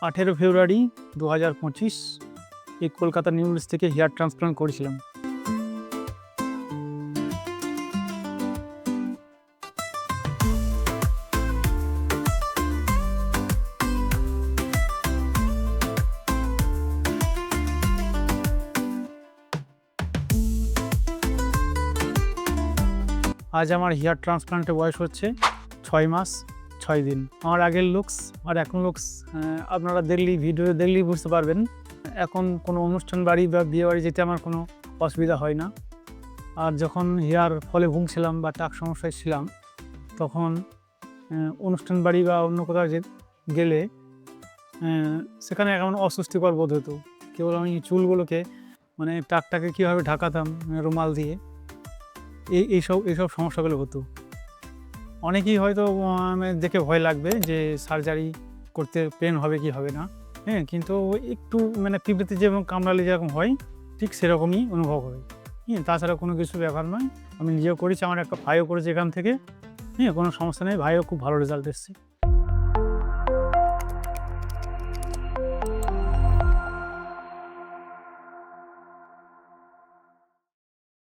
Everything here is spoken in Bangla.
18 ফেব্রুয়ারি 2025 এই কলকাতা নিউজ থেকে হেয়ার ট্রান্সপ্লান্ট করেছিলাম। আজ আমার হেয়ার ট্রান্সপ্লান্টের বয়স হচ্ছে 6 মাস 6 দিন। আমার আগের লুকস আর এখন লুকস আপনারা ভিডিও দেখলেই বুঝতে পারবেন। এখন কোনো অনুষ্ঠান বাড়ি বা বিয়ে বাড়ি যেতে আমার কোনো অসুবিধা হয় না। আর যখন হেয়ার ফলে ভুগছিলাম বা টাক সমস্যায় ছিলাম, তখন অনুষ্ঠান বাড়ি বা অন্য কোথাও গেলে সেখানে এমন অস্বস্তিকর বোধ হতো। কেবল আমি চুলগুলোকে টাকটাকে কীভাবে ঢাকাতাম রুমাল দিয়ে, এইসব সমস্যাগুলো হতো। অনেকেই হয়তো দেখে ভয় লাগবে যে সার্জারি করতে পেন হবে কি হবে না, কিন্তু একটু পিঁপড়েতে যেরকম কামড়ালে যেরকম হয় ঠিক সেরকমই অনুভব হবে। তাছাড়া কোনো কিছু ব্যাপার নয়। আমি নিজেও করেছি, আমার একটা ভাইও করেছে এখান থেকে, কোনো সমস্যা নেই। ভাইও খুব ভালো রেজাল্ট এসেছে।